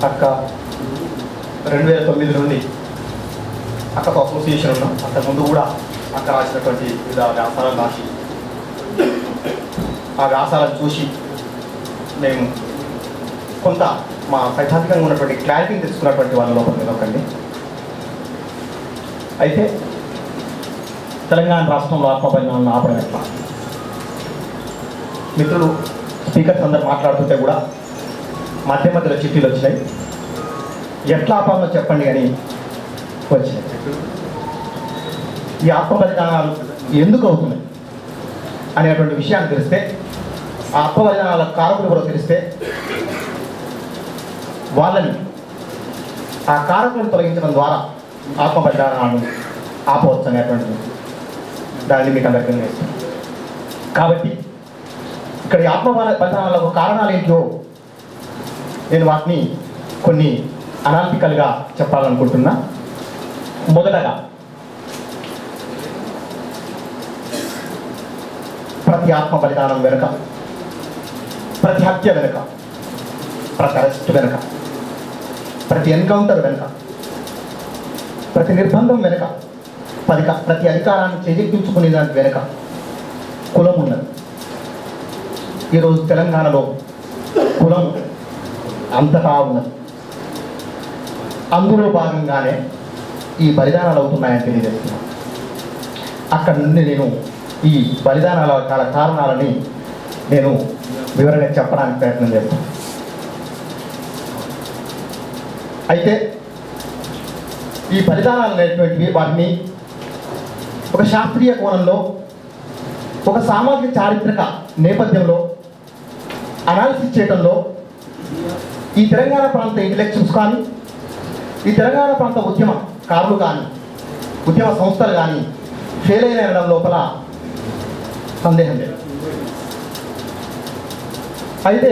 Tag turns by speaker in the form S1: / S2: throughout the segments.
S1: అక్క 2009 నుండి అక్కతో అసోసియేషన్ ఉన్నాం. అంతకుముందు కూడా అక్క రాసినటువంటి వివిధ వ్యాసాలను రాసి ఆ వ్యాసాలను చూసి మేము కొంత మా సైద్ధాంతికంగా ఉన్నటువంటి క్లారిటీని తెలుసుకున్నటువంటి వాళ్ళ లోపల నిలవకండి. అయితే తెలంగాణ రాష్ట్రంలో ఆత్మబలిదానాలను ఆపడం ఎట్లా? మిత్రులు స్పీకర్స్ అందరు మాట్లాడుతుంటే కూడా మధ్య మధ్యలో చిట్టీలు వచ్చినాయి. ఎట్లా ఆపాలో చెప్పండి అని వచ్చినాయి. ఈ ఆత్మబలిదానాలు ఎందుకు అవుతున్నాయి అనేటువంటి విషయాన్ని తెలిస్తే, ఆ ఆత్మబలిదానాల కారకులు కూడా తెలిస్తే వాళ్ళని ఆ కారకులను తొలగించడం ద్వారా ఆత్మబలిదానాలను ఆపవచ్చు అనేటువంటి దాన్ని మీకు అందరికీ నేర్చుకుంటాం. కాబట్టి ఇక్కడ ఈ ఆత్మబలిదానాలకు కారణాలు ఏంటో నేను వాటిని కొన్ని అనాలిటికల్గా చెప్పాలనుకుంటున్నా. మొదటగా ప్రతి ఆత్మ బలిదానం వెనుక, ప్రతి హత్య వెనుక, ప్రతి అరెస్ట్ వెనుక, ప్రతి ఎన్కౌంటర్ వెనుక, ప్రతి నిర్బంధం వెనుక, ప్రతి అధికారాన్ని చేజెక్కించుకునే దాని వెనుక కులం ఉన్నది. ఈరోజు తెలంగాణలో కులం అంతటా ఉన్నది. అందులో భాగంగానే ఈ బలిదానాలు అవుతున్నాయని తెలియజేస్తున్నాను. అక్కడ నుండి నేను ఈ బలిదానాల కారణాలని నేను వివరంగా చెప్పడానికి ప్రయత్నం చేస్తాను. అయితే ఈ బలిదానాలు అనేటువంటివి వాటిని ఒక శాస్త్రీయ కోణంలో, ఒక సామాజిక చారిత్రక నేపథ్యంలో అనాలిసిస్ చేయడంలో ఈ తెలంగాణ ప్రాంత ఇంటలెక్చువల్స్ కానీ, ఈ తెలంగాణ ప్రాంత ఉద్యమకారులు కానీ, ఉద్యమ సంస్థలు కానీ ఫెయిల్ అయిన లోపల సందేహం లేదు. అయితే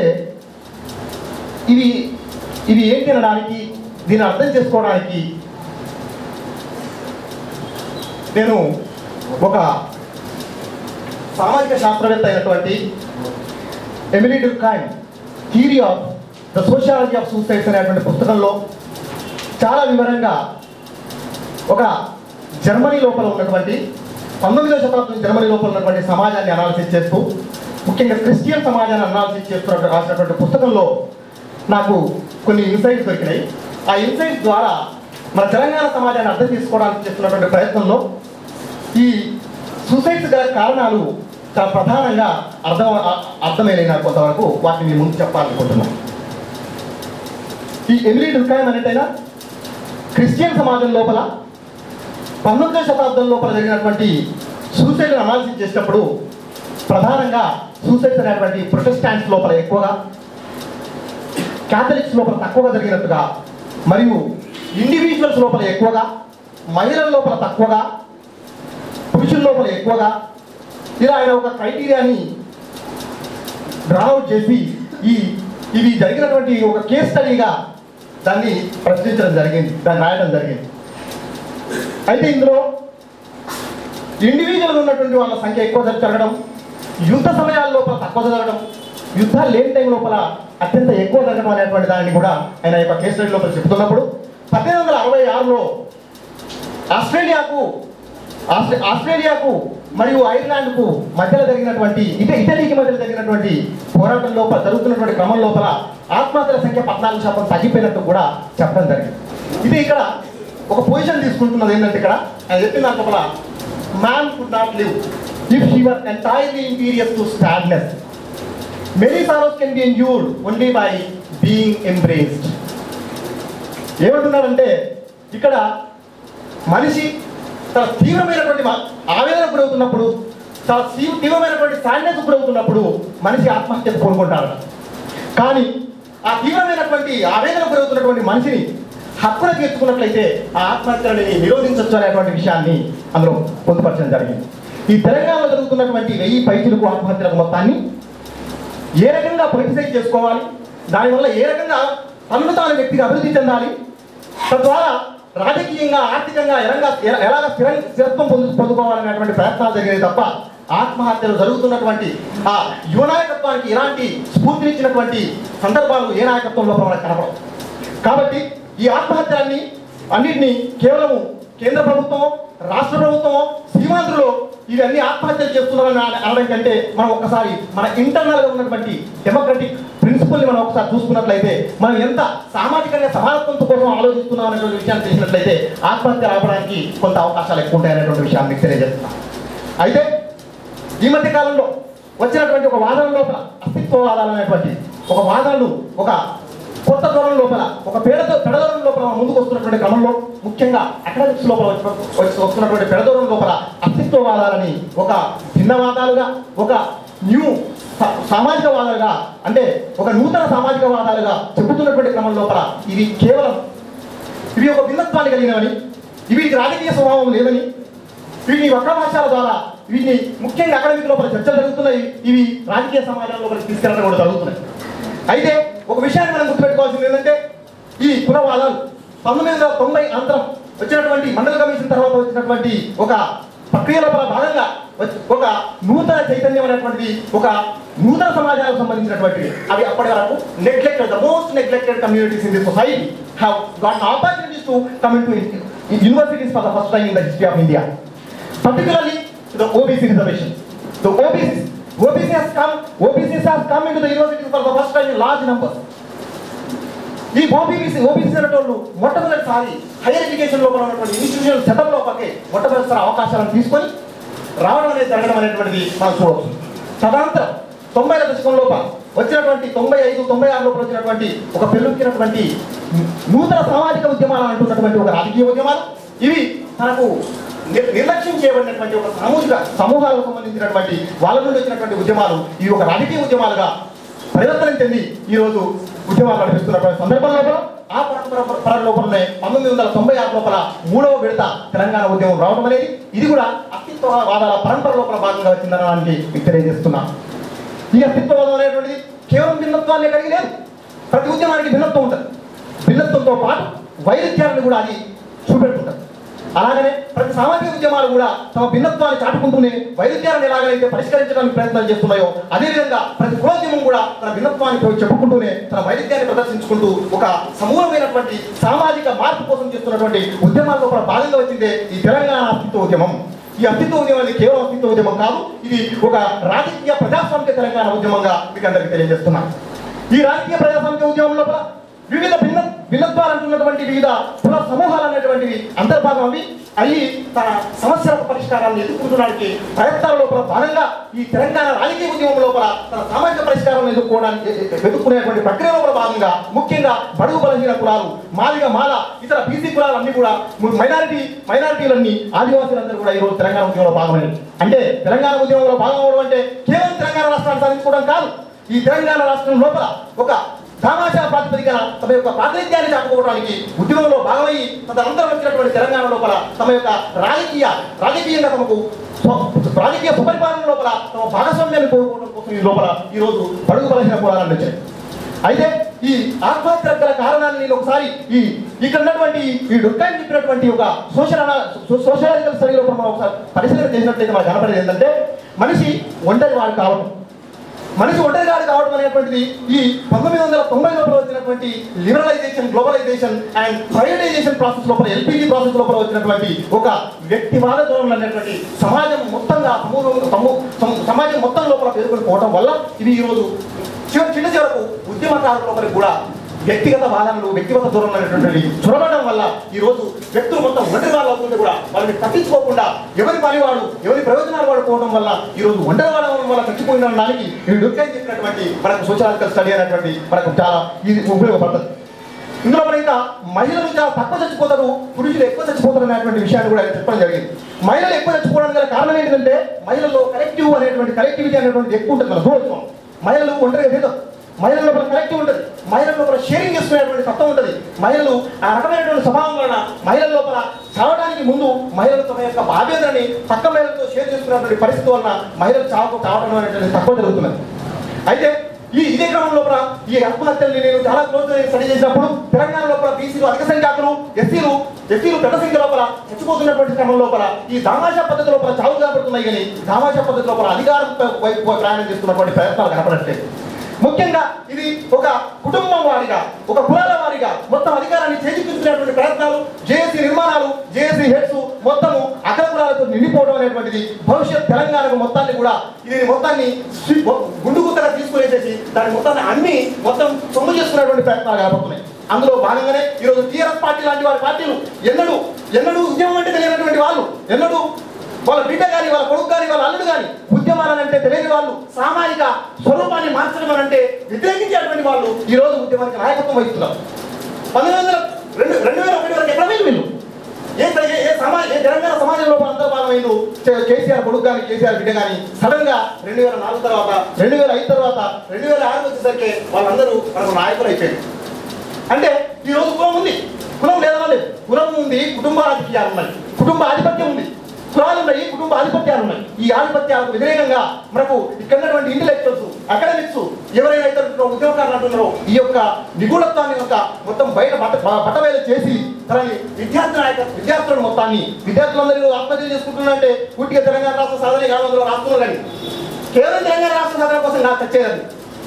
S1: ఇవి ఏంటి అనడానికి, దీన్ని అర్థం చేసుకోవడానికి నేను ఒక సామాజిక శాస్త్రవేత్త అయినటువంటి Emile Durkheim theory of the sociology of suicides అనేటువంటి పుస్తకంలో చాలా వివరంగా ఒక జర్మనీ లోపల ఉన్నటువంటి 19వ శతాబ్దం జర్మనీ లోపల ఉన్నటువంటి సమాజాన్ని అనాలిసిస్ చేస్తూ, ముఖ్యంగా క్రిస్టియన్ సమాజాన్ని అనాలిసిస్ చేస్తున్నట్టు రాసినటువంటి పుస్తకంలో నాకు కొన్ని ఇన్సైట్స్ దొరికినాయి. ఆ ఇన్సైట్స్ ద్వారా మన తెలంగాణ సమాజాన్ని అర్థం చేసుకోవడానికి చేస్తున్నటువంటి ప్రయత్నంలో ఈ సూసైడ్స్ గల కారణాలు చాలా ప్రధానంగా అర్థమైన కొంతవరకు వాటిని మీ ముందు చెప్పాలనుకుంటున్నాను. ఈ ఎమిలీ డుర్కైమ్ అనేటైనా క్రిస్టియన్ సమాజం లోపల 19వ శతాబ్దం లోపల జరిగినటువంటి సూసైడ్ అనాలిసిస్ చేసినప్పుడు ప్రధానంగా సూసైడ్స్ అనేటువంటి ప్రొటెస్టాంట్స్ లోపల ఎక్కువగా, క్యాథలిక్స్ లోపల తక్కువగా జరిగినట్టుగా, మరియు ఇండివిజువల్స్ లోపల ఎక్కువగా, మహిళల లోపల తక్కువగా, పురుషుల లోపల ఎక్కువగా, ఇలా ఆయన ఒక క్రైటీరియాని డ్రాఅవుట్ చేసి ఇది జరిగినటువంటి ఒక కేస్ స్టడీగా దాన్ని ప్రశ్నించడం జరిగింది, దాన్ని రాయడం జరిగింది. అయితే ఇందులో ఇండివిజువల్ ఉన్నటువంటి వాళ్ళ సంఖ్య ఎక్కువ జరగడం, యుద్ధ సమయాల లోపల తక్కువ జరగడం, యుద్ధాలు లేని టైం లోపల అత్యంత ఎక్కువ జరగడం అనేటువంటి దాన్ని కూడా ఆయన యొక్క కేస్ స్టడీ లోపల చెబుతున్నప్పుడు 1866లో ఆస్ట్రేలియాకు మరియు ఐర్లాండ్కు మధ్యలో జరిగినటువంటి ఇటలీకి మధ్యలో జరిగినటువంటి పోరాటం లోపల జరుగుతున్నటువంటి క్రమం లోపల ఆత్మహత్యల సంఖ్య 14% తగ్గిపోయినట్టు కూడా చెప్పడం జరిగింది. ఇది ఇక్కడ ఒక పొజిషన్ తీసుకుంటున్నది ఏంటంటే, ఇక్కడ ఆయన చెప్పిన దాని లోపల man could not live if he were entirely interior to sadness. Many sorrows can be endured only by being embraced. ఏమంటున్నారంటే, ఇక్కడ మనిషి చాలా తీవ్రమైనటువంటి ఆవేదనకు గురవుతున్నప్పుడు, చాలా తీవ్రమైనటువంటి సాడ్నెస్ గురవుతున్నప్పుడు మనిషి ఆత్మహత్యకు పూనుకుంటాడు. కానీ ఆ తీవ్రమైనటువంటి ఆవేదనకు గురవుతున్నటువంటి మనిషిని హక్కున తీర్చుకున్నట్లయితే ఆ ఆత్మహత్యలని నిరోధించవచ్చు అనేటువంటి విషయాన్ని అందులో పొందుపరచడం జరిగింది. ఈ తెలంగాణలో జరుగుతున్నటువంటి 1000 పైచిలకు ఆత్మహత్యలకు మొత్తాన్ని ఏ రకంగా పొలిటిసైజ్ చేసుకోవాలి, దానివల్ల ఏ రకంగా తనను తాను వ్యక్తిగా అభివృద్ధి చెందాలి, తద్వారా రాజకీయంగా, ఆర్థికంగా ఎలాగ స్థిరత్వం పొందుకోవాలనేటువంటి ప్రయత్నాలు జరిగేది తప్ప ఆత్మహత్యలు జరుగుతున్నటువంటి ఆ యువ నాయకత్వానికి ఎలాంటి స్ఫూర్తినిచ్చినటువంటి సందర్భాలు ఏ నాయకత్వంలో మనకు కనపడవు. కాబట్టి ఈ ఆత్మహత్యలన్నీ అన్నింటినీ కేవలం కేంద్ర ప్రభుత్వమో రాష్ట్ర ప్రభుత్వమో శ్రీమంతులు ఇవన్నీ ఆత్మహత్యలు చేస్తున్నారని అనడం కంటే మనం ఒక్కసారి మన ఇంటర్నల్గా ఉన్నటువంటి డెమోక్రటిక్ ప్రిన్సిపల్ని మనం ఒకసారి చూసుకున్నట్లయితే మనం ఎంత సామాజికంగా సమానత్వం కోసం ఆలోచిస్తున్నాం అనేటువంటి విషయాన్ని తెలిసినట్లయితే ఆత్మహత్య ఆపడానికి కొంత అవకాశాలు ఎక్కువ ఉంటాయనేటువంటి విషయాన్ని మీకు తెలియజేస్తున్నాం. అయితే ఈ మధ్య కాలంలో వచ్చినటువంటి ఒక వాదన లోపల అస్తిత్వవాదాలు అనేటువంటి ఒక వాదనలు ఒక కొత్త ధోరణి లోపల ఒక పెడధోరణి లోపల ముందుకు వస్తున్నటువంటి క్రమంలో ముఖ్యంగా అకాడమిక్స్ లోపల వస్తున్నటువంటి పెడధోరణి లోపల అస్తిత్వవాదాలని ఒక భిన్నవాదాలుగా ఒక న్యూ సామాజిక వాదాలుగా అంటే ఒక నూతన సామాజిక వాదాలుగా చెబుతున్నటువంటి క్రమం లోపల ఇవి ఒక భిన్నత్వాన్ని కలిగినవని వీటికి రాజకీయ స్వభావం లేదని వీటిని వక్ర భాషల ద్వారా వీటిని ముఖ్యంగా అకాడమిక్ లోపల చర్చలు జరుగుతున్నాయి, ఇవి రాజకీయ సమాజం లోపలికి తీసుకెళ్ళడం కూడా జరుగుతున్నాయి. అయితే ఒక విషయాన్ని మనం గుర్తుపెట్టుకోవాల్సింది ఏంటంటే ఈ కులవాదాలు 1990 అనంతరం వచ్చినటువంటి మండల్ కమిషన్ తర్వాత వచ్చినటువంటి ఒక ప్రక్రియ లోపల భాగంగా ఒక నూతన చైతన్యం అనేటువంటిది ఒక నూతన సమాజాలకు సంబంధించినటువంటివి అవి అప్పటి వరకు neglected the most neglected communities in the society have got opportunities to come in to universities for the first time in the history of India, particularly the OBC reservation. The OBCs has come into the universities for the first time in large numbers. ఈ OBC అనేటోళ్ళు మొట్టమొదటిసారి higher education లోపల ఉన్నటువంటి institutional setup లోపలికి మొట్టమొదటిసారి అవకాశాలను తీసుకొని రావడం అనేది జరగడం అనేటువంటిది మనం చూడవచ్చు. తదనంతరం 90ల దశకం లోపల వచ్చినటువంటి 95, 96 లోపల వచ్చినటువంటి ఒక పెళ్ళుక్కినటువంటి నూతన సామాజిక ఉద్యమాలు అంటున్నటువంటి ఒక రాజకీయ ఉద్యమాలు ఇవి మనకు నిర్లక్ష్యం చేయబడినటువంటి ఒక సామూహిక సమూహాలకు సంబంధించినటువంటి వాళ్ళ నుండి వచ్చినటువంటి ఉద్యమాలు ఇవి ఒక రాజకీయ ఉద్యమాలుగా పరివర్తన చెంది ఈరోజు ఉద్యమాలు నడిపిస్తున్నటువంటి సందర్భం లోపల ఆ పరంపర లోపలనే 1996 లోపల 3వ విడత తెలంగాణ ఉద్యమం రావడం అనేది ఇది కూడా అస్తిత్వవాదాల పరంపర లోపల భాగంగా వచ్చిందనడానికి మీకు తెలియజేస్తున్నాం. ఈ అస్తిత్వవాదం అనేటువంటిది కేవలం భిన్నత్వాన్ని కలిగి లేదు, ప్రతి ఉద్యమానికి భిన్నత్వం ఉంటుంది, భిన్నత్వంతో పాటు వైరుధ్యాలను కూడా అది చూపెడుతుంటుంది. అలాగనే ప్రతి సామాజిక ఉద్యమాలు కూడా తమ భిన్నత్వాన్ని చాటుకుంటూనే వైరుధ్యాలను ఎలాగైతే పరిష్కరించడానికి ప్రయత్నాలు చేస్తున్నాయో అదేవిధంగా ప్రతి కులోద్యమం కూడా తన భిన్నత్వాన్ని చెప్పుకుంటూనే తన వైరుధ్యాన్ని ప్రదర్శించుకుంటూ ఒక సమూలమైనటువంటి సామాజిక మార్పు కోసం చేస్తున్నటువంటి ఉద్యమాల్లో కూడా భాగంగా వచ్చిందే ఈ తెలంగాణ అస్తిత్వ ఉద్యమం. ఈ అస్తిత్వ ఉద్యమం అనేది కేవలం అస్తిత్వ ఉద్యమం కాదు, ఇది ఒక రాజకీయ ప్రజాస్వామిక తెలంగాణ ఉద్యమంగా మీకు అందరికీ తెలియజేస్తున్నాను. ఈ రాజకీయ ప్రజాస్వామిక ఉద్యమం లోపల వివిధ భిన్నత్వాలు అంటున్నటువంటి వివిధ కుల సమూహాలు అనేటువంటివి అంతర్భాగం అవి తన సమస్యలకు పరిష్కారాలను ఎదుర్కొనడానికి ప్రయత్నాల లోపల భాగంగా ఈ తెలంగాణ రాజకీయ ఉద్యమం లోపల తన సామాజిక పరిష్కారాలను ఎదుర్కొనేటువంటి ప్రక్రియ లోపల భాగంగా ముఖ్యంగా బడుగు బలహీన కులాలు మాల ఇతర బీసీ కులాలన్నీ కూడా మైనారిటీలన్నీ ఆదివాసీలందరూ కూడా ఈరోజు తెలంగాణ ఉద్యమంలో భాగమైనవి. అంటే తెలంగాణ ఉద్యమంలో భాగం అవడం అంటే కేవలం తెలంగాణ రాష్ట్రాన్ని సాధించుకోవడం కాదు, ఈ తెలంగాణ రాష్ట్రం లోపల ఒక సామాజిక ప్రాతిపదికన తమ యొక్క ప్రాతినిధ్యాన్ని చాటుకోవడానికి ఉద్యమంలో భాగమయ్యి తదనంతరం వచ్చినటువంటి తెలంగాణ లోపల తమ యొక్క రాజకీయంగా తమకు రాజకీయ సుపరిపాలన లోపల తమ భాగస్వామ్యాన్ని కోరుకోవడం కోసం ఈ లోపల ఈరోజు బడుగు బలహీన కులాలను వచ్చాయి. అయితే ఈ ఆత్మహత్యలకు గల కారణాన్ని నేను ఒకసారి ఇక్కడ ఉన్నటువంటి ఈ డుర్కాన్ని చెప్పినటువంటి ఒక సోషలాజికల్ స్టడీ లోపల మనం ఒకసారి పరిశీలన చేసినట్లయితే మనకు కనపడేది ఏంటంటే మనిషి ఒంటరివాడు కావడం అనేటువంటిది ఈ 1990 లోపల వచ్చినటువంటి liberalisation, globalisation and privatisation process లోపల LPG ప్రాసెస్ లోపల వచ్చినటువంటి ఒక వ్యక్తివాద ధోరణులు అనేటువంటి సమాజం మొత్తం లోపల పేరుకొని పోవడం వల్ల ఇవి ఈరోజు చివరకు ఉద్యమకారుల లోపలికి కూడా వ్యక్తిగత వాదనలు, వ్యక్తిగత ధోరణులు అనేటువంటివి చొరబడడం వల్ల ఈరోజు వ్యక్తులు మొత్తం ఒంటరి వాళ్ళు అవుతుంటే కూడా వాళ్ళని పట్టించుకోకుండా ఎవరి పనివాడు ఎవరి ప్రయోజనాలు వాడుకోవడం వల్ల ఈరోజు ఒంటరి వాడడం వల్ల చచ్చిపోయిన దానికి ఈ డుర్కైన్ చెప్పినటువంటి మనకు సోషలాజికల్ స్టడీ అనేటువంటి మనకు చాలా ఇది ఉపయోగపడుతుంది. ఇందులో మన ఇంకా మహిళలు చాలా తక్కువ చచ్చిపోతారు, పురుషులు ఎక్కువ చచ్చిపోతారు అనేటువంటి విషయాన్ని కూడా చెప్పడం జరిగింది. మహిళలు ఎక్కువ చచ్చిపోవడానికి గల కారణం ఏంటంటే మహిళల్లో కలెక్టివిటీ అనేటువంటి ఎక్కువ ఉంటుంది. మన దూరం మహిళలు ఒంటరిగా లేదు, మహిళల లోపల కలెక్టివ్ ఉంటుంది, మహిళల లోపల షేరింగ్ చేసుకునేటువంటి తత్వం ఉంటుంది. మహిళలు ఆ రకమైనటువంటి స్వభావం వలన మహిళల లోపల చావడానికి ముందు మహిళలు తమ యొక్క బాధ్యతని పక్క మహిళలతో షేర్ చేసుకునేటువంటి పరిస్థితి వలన మహిళలు చావడం అనేటువంటి తక్కువ జరుగుతున్నది. అయితే ఇదే క్రమం లోపల ఈ ఆత్మహత్యల్ని నేను చాలా క్లోజ్ స్టడీ చేసినప్పుడు తెలంగాణ లోపల బీసీలు అధిక సంఖ్యాకులు, ఎస్సీలు ఎస్సీలు పెద్ద సంఖ్య లోపల చచ్చిపోతున్నటువంటి క్రమం లోపల ఈ దామాషా పద్ధతి లోపల చావు కనబడుతున్నాయి, కానీ దామాషా పద్ధతి లోపల అధికారం వైపు ప్రయాణం చేస్తున్నటువంటి ప్రయత్నాలు కనపడట్లేదు. ముఖ్యంగా ఇది ఒక కుటుంబం వారిగా, ఒక కులాల వారిగా మొత్తం అధికారాన్ని చేజిక్కించుకునేటువంటి ప్రయత్నాలు, జేఏసీ నిర్మాణాలు, జేఏసీ హెడ్స్ మొత్తము అగ్ర కులాలతో నిండిపోవడం అనేటువంటిది భవిష్యత్ తెలంగాణకు మొత్తాన్ని కూడా దీని మొత్తాన్ని గుండుగుత్తగా తీసుకునేసేసి దాని మొత్తాన్ని అన్ని మొత్తం సొమ్ము చేసుకునేటువంటి ప్రయత్నాలు కనబడుతున్నాయి. అందులో భాగంగానే ఈరోజు టీఆర్ఎస్ పార్టీ లాంటి వారి పార్టీలు ఎన్నడూ ఉద్యమం అంటే తెలియనటువంటి వాళ్ళు, ఎన్నడూ వాళ్ళ బిడ్డ కానీ, వాళ్ళ కొడుకు కానీ, వాళ్ళ అల్లుడు కానీ ఉద్యమాలంటే తెలియని వాళ్ళు, సామాజిక స్వరూపాన్ని మార్చడం అంటే వ్యతిరేకించేటువంటి వాళ్ళు ఈరోజు ఉద్యమానికి నాయకత్వం వహిస్తున్నారు. 2001 వరకు ఎక్కడ వీళ్ళు ఏ తెలంగాణ సమాజంలో అంతర్భాగమైండు కేసీఆర్ కొడుకు కానీ, కేసీఆర్ బిడ్డ కానీ సడన్ గా 2004 తర్వాత, 2005 తర్వాత, 2006 వచ్చేసరికి వాళ్ళందరూ మనకు నాయకులు అయిపోయారు. అంటే ఈరోజు కులం ఉంది, కులం లేదా లేదు, కులం ఉంది, కుటుంబ రాజకీయాలు ఉన్నాయి, కుటుంబ ఆధిపత్యం ఉంది, కులాలు ఉన్నాయి, కుటుంబ ఆధిపత్యాలు ఉన్నాయి. ఈ ఆధిపత్యాలకు వ్యతిరేకంగా మనకు ఇక్కడ ఉన్నటువంటి ఇంటెలెక్చువల్స్, అకాడమిక్స్ ఎవరైనా ఇతర ఉద్యోగకారులు అంటున్నారో ఈ యొక్క నిగూఢత్వాన్ని మొత్తం బయట బట్టబయలు చేసి తనని విద్యార్థులను మొత్తాన్ని విద్యార్థులందరూ ఆత్మహత్య చేసుకుంటున్నారంటే పూర్తిగా తెలంగాణ రాష్ట్ర సాధన కాలంలో రాస్తున్నారు, కానీ కేవలం తెలంగాణ రాష్ట్ర సాధన కోసం నాకు వచ్చేది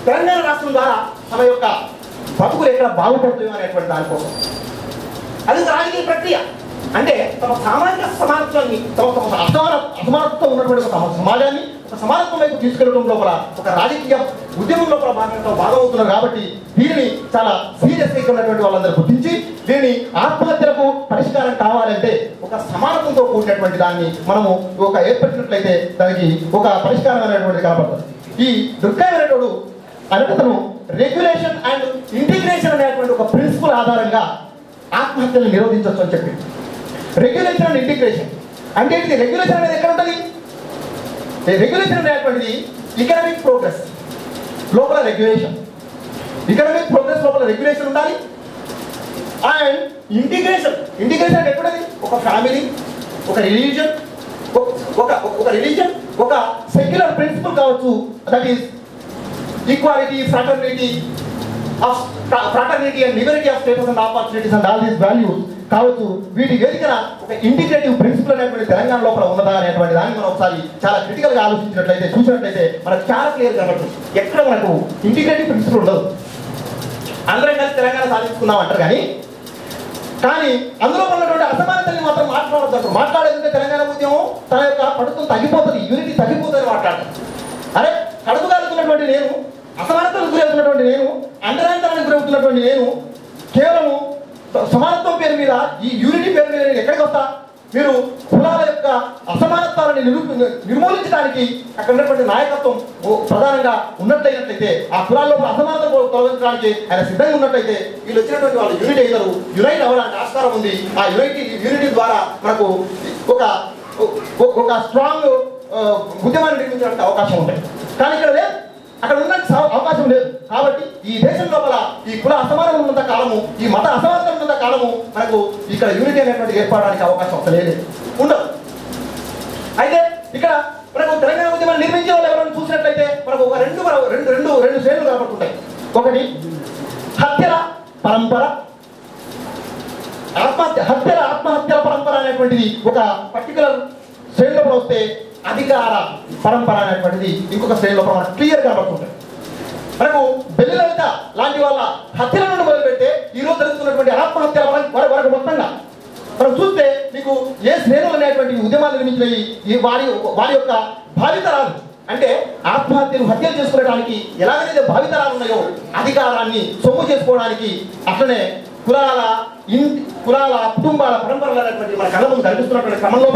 S1: తెలంగాణ రాష్ట్రం ద్వారా తమ యొక్క బతుకులు ఎక్కడ బాగుపడుతుందో అనేటువంటి దానికోసం. అది రాజకీయ ప్రక్రియ. అంటే తమ సామాజిక సమానత్వాన్ని, తమ అసమానత్వం ఉన్నటువంటి ఒక సమాజాన్ని ఒక సమానత్వం వైపు తీసుకెళ్లడం లోపల ఒక రాజకీయ ఉద్యమం లోపల భాగమవుతున్నారు. కాబట్టి దీనిని చాలా సీరియస్గా ఉన్నటువంటి వాళ్ళందరూ గుర్తించి దీన్ని ఆత్మహత్యలకు పరిష్కారం కావాలంటే ఒక సమానత్వంతో కూడినటువంటి దాన్ని మనము ఒక ఏర్పరిచినట్లయితే దానికి ఒక పరిష్కారం అనేటువంటిది కనపడుతుంది. ఈ దుర్గయ్య అనేటోడు అతను రెగ్యులేషన్ అండ్ ఇంటిగ్రేషన్ అనేటువంటి ఒక ప్రిన్సిపల్ ఆధారంగా ఆత్మహత్యలను నిరోధించవచ్చు అని చెప్పి. రెగ్యులేషన్ అండ్ ఇంటిగ్రేషన్ అంటే ఇది రెగ్యులేషన్ అనేది ఎక్కడ ఉంటుంది? రెగ్యులేషన్ అనేటువంటిది ఎకనామిక్ ప్రోగ్రెస్ లోపల రెగ్యులేషన్, ఎకనామిక్ ప్రోగ్రెస్ లోపల రెగ్యులేషన్ ఉండాలి. అండ్ ఇంటిగ్రేషన్ అంటే ఎక్కడది? ఒక ఫ్యామిలీ, ఒక రిలీజన్, ఒక సెక్యులర్ ప్రిన్సిపల్ కావచ్చు, that is equality, fraternity and liberty of status and opportunities and all these values కావచ్చు. వీటి వేదికన ఒక ఇంటిగ్రేటివ్ ప్రిన్సిపల్ అనేటువంటి తెలంగాణ లోపల ఉన్నదా అనేటువంటి దాన్ని మనం ఒకసారి చాలా క్రిటికల్ గా ఆలోచించినట్లయితే, చూసినట్లయితే మనకు చాలా క్లియర్ కనబడుతుంది. ఎక్కడ మనకు ఇంటిగ్రేటివ్ ప్రిన్సిపల్ ఉండదు. అందరం కలిసి తెలంగాణ సాధించుకుందాం అంటారు, కానీ అందులో ఉన్నటువంటి అసమానతల్ని మాత్రం మాట్లాడద్దు. మాట్లాడేదంటే తెలంగాణ ఉద్యమం తన యొక్క పడుతుంది తగ్గిపోతుంది, యూనిటీ తగ్గిపోతుంది మాట్లాడతాం. అరే కడుపు కాలుతున్నటువంటి నేను, అసమానతలకు గురవుతున్నటువంటి నేను, అండరాంతరానికి గురవుతున్నటువంటి నేను కేవలము సమానత్వం పేరు మీద, ఈ యూనిటీ పేరు మీద నేను ఎక్కడికి వస్తా? మీరు కులాల యొక్క అసమానత్వాలని నిర్మూలించడానికి అక్కడ ఉన్నటువంటి నాయకత్వం ప్రధానంగా ఉన్నట్లయితే, ఆ కులాల్లో అసమానత తొలగించడానికి ఆయన సిద్ధంగా ఉన్నట్లయితే వీళ్ళు వచ్చినటువంటి వాళ్ళు యునైట్ అవ్వడానికి ఆస్కారం ఉంది. ఆ యూనిటీ ద్వారా మనకు ఒక స్ట్రాంగ్ ఉద్యమాన్ని నిర్మించడానికి అవకాశం ఉంటాయి. కానీ ఇక్కడ లేదు, అక్కడ ఉన్న అవకాశం లేదు. కాబట్టి ఈ దేశం లోపల ఈ కుల అసమానం ఉన్నంత కాలము, ఈ మత అసమానత ఉన్నంత కాలము మనకు ఇక్కడ యూనిటీ అనేటువంటి ఏర్పడడానికి అవకాశం అసలు ఉండదు. అయితే ఇక్కడ మనకు తెలంగాణ ఉద్యమాన్ని నిర్మించే వాళ్ళు ఎవరైనా చూసినట్లయితే మనకు ఒక రెండు శ్రేణులు కనపడుతుంటాయి. ఒకటి హత్యల పరంపర, ఆత్మహత్యల పరంపర అనేటువంటిది ఒక పర్టికులర్ శ్రేణిలో వస్తే, అధికార పరంపర అనేటువంటిది ఇంకొక శ్రేణిలో మనకు క్లియర్ కనబడుతుంటాయి. మనకు బెల్లి లలిత లాంటి వాళ్ళ హత్యల నుండి మొదలుపెడితే ఈరోజు జరుగుతున్నటువంటి ఆత్మహత్యల వరకు మొత్తంగా మనం చూస్తే మీకు ఏ శ్రేణులు అనేటువంటి ఉద్యమాలు నిర్మించినవి వారి యొక్క భావితరాలు, అంటే హత్యలు చేసుకోవడానికి ఎలాగైతే భావితరాలు ఉన్నాయో అధికారాన్ని సొమ్ము చేసుకోవడానికి, అట్లనే కులాల కుటుంబాల పరంపరలు అనేటువంటి మన కళ్ళ ముందు కనిపిస్తున్నటువంటి క్రమంలో